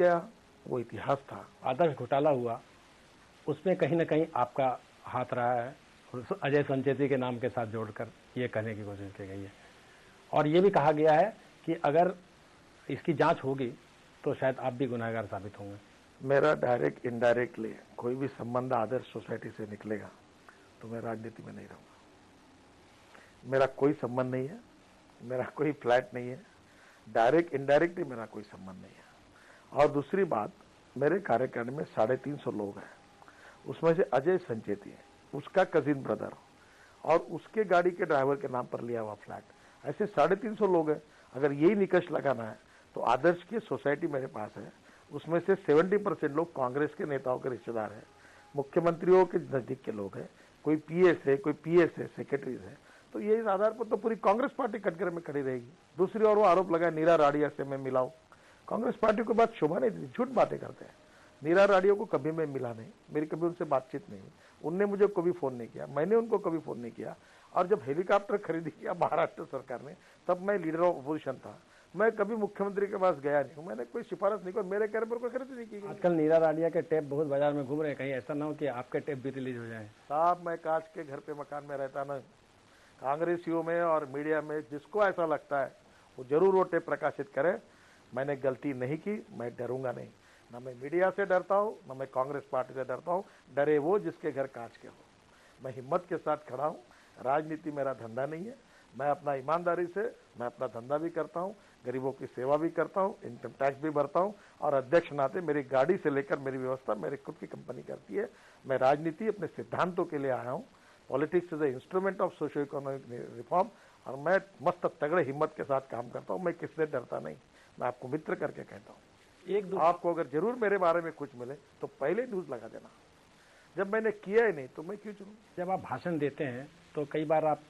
गया वो इतिहास था। आदर्श घोटाला हुआ, उसमें कहीं ना कहीं आपका हाथ रहा है, अजय संचेती के नाम के साथ जोड़कर ये कहने की कोशिश की गई है। और ये भी कहा गया है कि अगर इसकी जांच होगी तो शायद आप भी गुनहगार साबित होंगे। मेरा डायरेक्ट इनडायरेक्टली कोई भी संबंध आदर्श सोसाइटी से निकलेगा तो मैं राजनीति में नहीं रहूंगा। मेरा कोई संबंध नहीं है, मेरा कोई फ्लैट नहीं है, डायरेक्ट इनडायरेक्टली मेरा कोई संबंध नहीं है। और दूसरी बात, मेरे कार्यकारिणी में 350 लोग हैं, उसमें से अजय संचेती है, उसका कजिन ब्रदर और उसके गाड़ी के ड्राइवर के नाम पर लिया हुआ फ्लैट, ऐसे 350 लोग हैं। अगर यही निकष लगाना है तो आदर्श की सोसाइटी मेरे पास है, उसमें से 70% लोग कांग्रेस के नेताओं के रिश्तेदार हैं, मुख्यमंत्रियों के नजदीक के लोग हैं, कोई पीएस है, कोई पीएस है, सेक्रेटरीज है। तो ये इस आधार पर तो पूरी कांग्रेस पार्टी कटघरे में खड़ी रहेगी। दूसरी ओर वो आरोप लगाया नीरा राडिया से मैं मिला हूं। कांग्रेस पार्टी को बात शोभा नहीं देती, झूठ बातें करते हैं। नीरा राडिया को कभी मैं मिला नहीं, मेरी कभी उनसे बातचीत नहीं, उनने मुझे कभी फोन नहीं किया, मैंने उनको कभी फोन नहीं किया। और जब हेलीकॉप्टर खरीदी किया महाराष्ट्र सरकार ने, तब मैं लीडर ऑफ अपोजिशन था, मैं कभी मुख्यमंत्री के पास गया नहीं हूं, मैंने कोई सिफारिश नहीं की, मेरे कहने पर कोई खरीद नहीं की गई। आजकल नीरा राडिया के टेप बहुत बाजार में घूम रहे हैं, कहीं ऐसा ना हो कि आपके टेप भी रिलीज हो जाए। साहब मैं कांच के घर पे मकान में रहता ना, कांग्रेसियों में और मीडिया में जिसको ऐसा लगता है वो जरूर वो टेप प्रकाशित करे। मैंने गलती नहीं की, मैं डरूंगा नहीं, ना मैं मीडिया से डरता हूं, ना मैं कांग्रेस पार्टी से डरता हूं। डरे वो जिसके घर कांच के हो। मैं हिम्मत के साथ खड़ा हूं। राजनीति मेरा धंधा नहीं है, मैं अपना ईमानदारी से मैं अपना धंधा भी करता हूं, गरीबों की सेवा भी करता हूं, इनकम टैक्स भी भरता हूं, और अध्यक्ष नाते मेरी गाड़ी से लेकर मेरी व्यवस्था मेरी खुद की कंपनी करती है। मैं राजनीति अपने सिद्धांतों के लिए आया हूं। Politics is a instrument of socio economic reform, और मैं मस्त तगड़े हिम्मत के साथ काम करता हूं। मैं किससे डरता नहीं, मैं आपको मित्र करके कहता हूं। आपको अगर जरूर मेरे बारे में कुछ मिले तो पहले न्यूज लगा देना, जब मैंने किया ही नहीं तो मैं क्यों चुनूं। जब आप भाषण देते हैं तो कई बार आप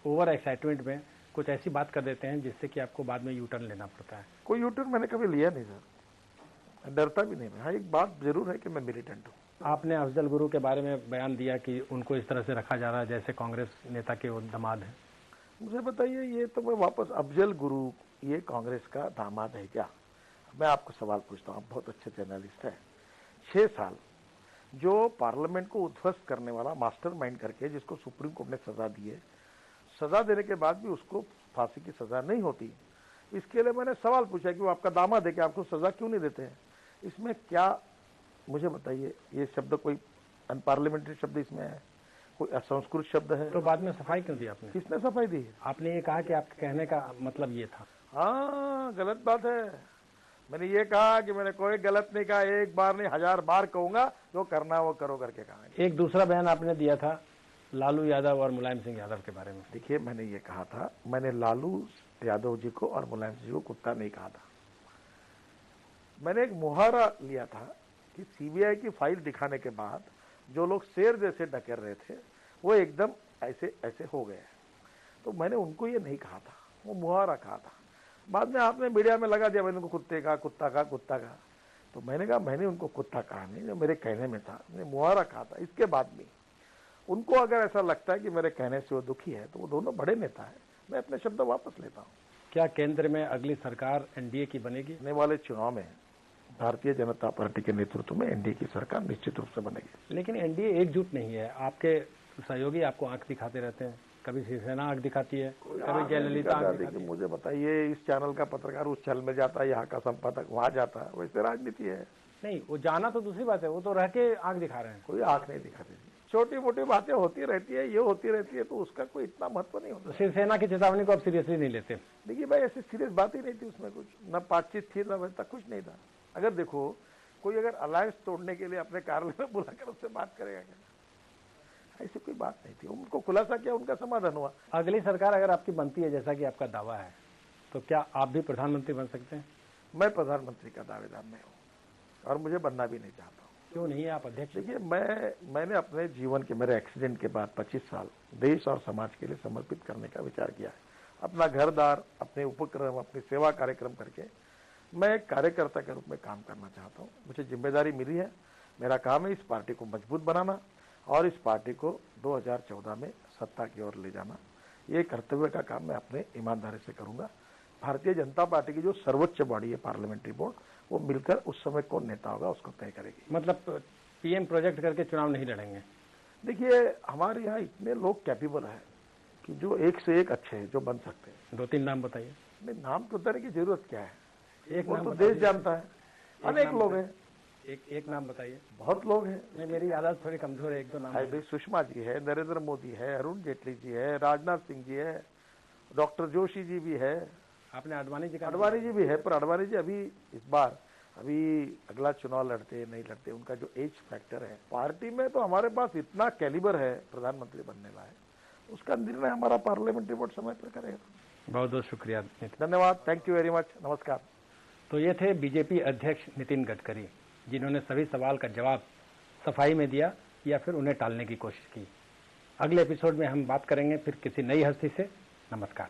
ओवर एक्साइटमेंट में कुछ ऐसी बात कर देते हैं जिससे कि आपको बाद में यू टर्न लेना पड़ता है। कोई यू टर्न मैंने कभी लिया नहीं सर, डरता भी नहीं मैं। हाँ, एक बात जरूर है कि मैं मिलिटेंट हूँ। आपने अफजल गुरु के बारे में बयान दिया कि उनको इस तरह से रखा जा रहा है जैसे कांग्रेस नेता के वो दामाद है। मुझे बताइए, ये तो मैं वापस अफजल गुरु ये कांग्रेस का दामाद है क्या? मैं आपको सवाल पूछता हूँ, आप बहुत अच्छे जर्नलिस्ट हैं। 6 साल जो पार्लियामेंट को उध्वस्त करने वाला मास्टरमाइंड करके जिसको सुप्रीम कोर्ट ने सजा दी है, सजा देने के बाद भी उसको फांसी की सजा नहीं होती, इसके लिए मैंने सवाल पूछा कि वो आपका दामाद है कि आपको सजा क्यों नहीं देते हैं? इसमें क्या, मुझे बताइए, ये शब्द कोई अनपार्लियामेंट्री शब्द इसमें है, कोई असंस्कृत शब्द है? तो बाद में सफाई क्यों दी आपने? किसने सफाई दी? आपने ये कहा कि आपके कहने का मतलब ये था। हाँ, गलत बात है। मैंने ये कहा कि मैंने कोई गलत नहीं कहा, एक बार नहीं 1000 बार कहूंगा, जो करना है वो करो करके कहा। एक दूसरा बयान आपने दिया था लालू यादव और मुलायम सिंह यादव के बारे में। देखिए, मैंने ये कहा था, मैंने लालू यादव जी को और मुलायम सिंह जी को कुत्ता नहीं कहा था। मैंने एक मुहावरा लिया था कि सीबीआई की फाइल दिखाने के बाद जो लोग शेर जैसे डकर रहे थे वो एकदम ऐसे ऐसे हो गए। तो मैंने उनको ये नहीं कहा था, वो मुहावरा कहा था। बाद में आपने मीडिया में लगा दिया मैंने उनको कुत्ते का, कुत्ता का, कुत्ता का। तो मैंने कहा मैंने उनको कुत्ता कहा नहीं, जो मेरे कहने में था, मैंने मुहावरा कहा था। इसके बाद भी उनको अगर ऐसा लगता है कि मेरे कहने से वो दुखी है तो वो दोनों बड़े नेता है, मैं अपने शब्द वापस लेता हूँ। क्या केंद्र में अगली सरकार एनडीए की बनेगी? आने वाले चुनाव में भारतीय जनता पार्टी के नेतृत्व में एनडीए की सरकार निश्चित रूप से बनेगी। लेकिन एनडीए एकजुट नहीं है, आपके सहयोगी आपको आंख दिखाते रहते हैं, कभी शिवसेना आंख दिखाती है, कभी जयललिता आंख दिखाती है। मुझे बताइए, इस चैनल का पत्रकार उस चैनल में जाता है, यहाँ का संपादक वहां जाता है, वैसे राजनीति है। नहीं, वो जाना तो दूसरी बात है, वो तो रह के आंख दिखा रहे हैं। कोई आंख नहीं दिखाते, छोटी मोटी बातें होती रहती है, ये होती रहती है, तो उसका कोई इतना महत्व नहीं होता। शिवसेना की चेतावनी को आप सीरियसली नहीं लेते? देखिए भाई, ऐसी सीरियस बात ही नहीं थी उसमें, कुछ न बातचीत थी न वैसा कुछ नहीं था। अगर देखो, कोई अगर अलायंस तोड़ने के लिए अपने कार्यालय में बुलाकर उससे बात करेगा क्या? ऐसी कोई बात नहीं थी। उनको खुलासा किया, उनका समाधान हुआ। अगली सरकार अगर आपकी बनती है जैसा कि आपका दावा है, तो क्या आप भी प्रधानमंत्री बन सकते हैं? मैं प्रधानमंत्री का दावेदार नहीं हूँ और मुझे बनना भी नहीं चाहता हूँ। क्यों नहीं है आप अध्यक्ष? देखिए, मैंने अपने जीवन के, मेरे एक्सीडेंट के बाद 25 साल देश और समाज के लिए समर्पित करने का विचार किया है। अपना घर-दार, अपने उपक्रम, अपनी सेवा कार्यक्रम करके मैं एक कार्यकर्ता के रूप में काम करना चाहता हूँ। मुझे जिम्मेदारी मिली है, मेरा काम है इस पार्टी को मजबूत बनाना और इस पार्टी को 2014 में सत्ता की ओर ले जाना। ये कर्तव्य का काम मैं अपने ईमानदारी से करूंगा। भारतीय जनता पार्टी की जो सर्वोच्च बॉडी है पार्लियामेंट्री बोर्ड, वो मिलकर उस समय कौन नेता होगा उसको तय करेगी। मतलब पीएम प्रोजेक्ट करके चुनाव नहीं लड़ेंगे? देखिए, हमारे यहाँ इतने लोग कैपेबल हैं कि जो एक से एक अच्छे हैं, जो बन सकते हैं। 2-3 नाम बताइए। नहीं, नाम तो बताने की जरूरत क्या है, एक वो नाम तो बता देश दीजिए। जानता है। अनेक लोग हैं, एक नाम बताइए। बहुत लोग हैं। नहीं, मेरी आदत थोड़ी कमजोर है, 1-2 नाम भाई सुषमा जी है, नरेंद्र मोदी है, अरुण जेटली जी है, राजनाथ सिंह जी है, डॉक्टर जोशी जी भी है, आपने आडवाणी जी का अडवाणी जी भी है। पर अडवाणी जी अभी इस बार अभी अगला चुनाव लड़ते नहीं लड़ते, उनका जो एज फैक्टर है पार्टी में, तो हमारे पास इतना कैलिबर है प्रधानमंत्री बनने लायक, उसका निर्णय हमारा पार्लियामेंट्री बोर्ड समय पर करेगा। बहुत बहुत शुक्रिया नितिन। धन्यवाद, थैंक यू वेरी मच, नमस्कार। तो ये थे बीजेपी अध्यक्ष नितिन गडकरी, जिन्होंने सभी सवाल का जवाब सफाई में दिया या फिर उन्हें टालने की कोशिश की। अगले एपिसोड में हम बात करेंगे फिर किसी नई हस्ती से। नमस्कार।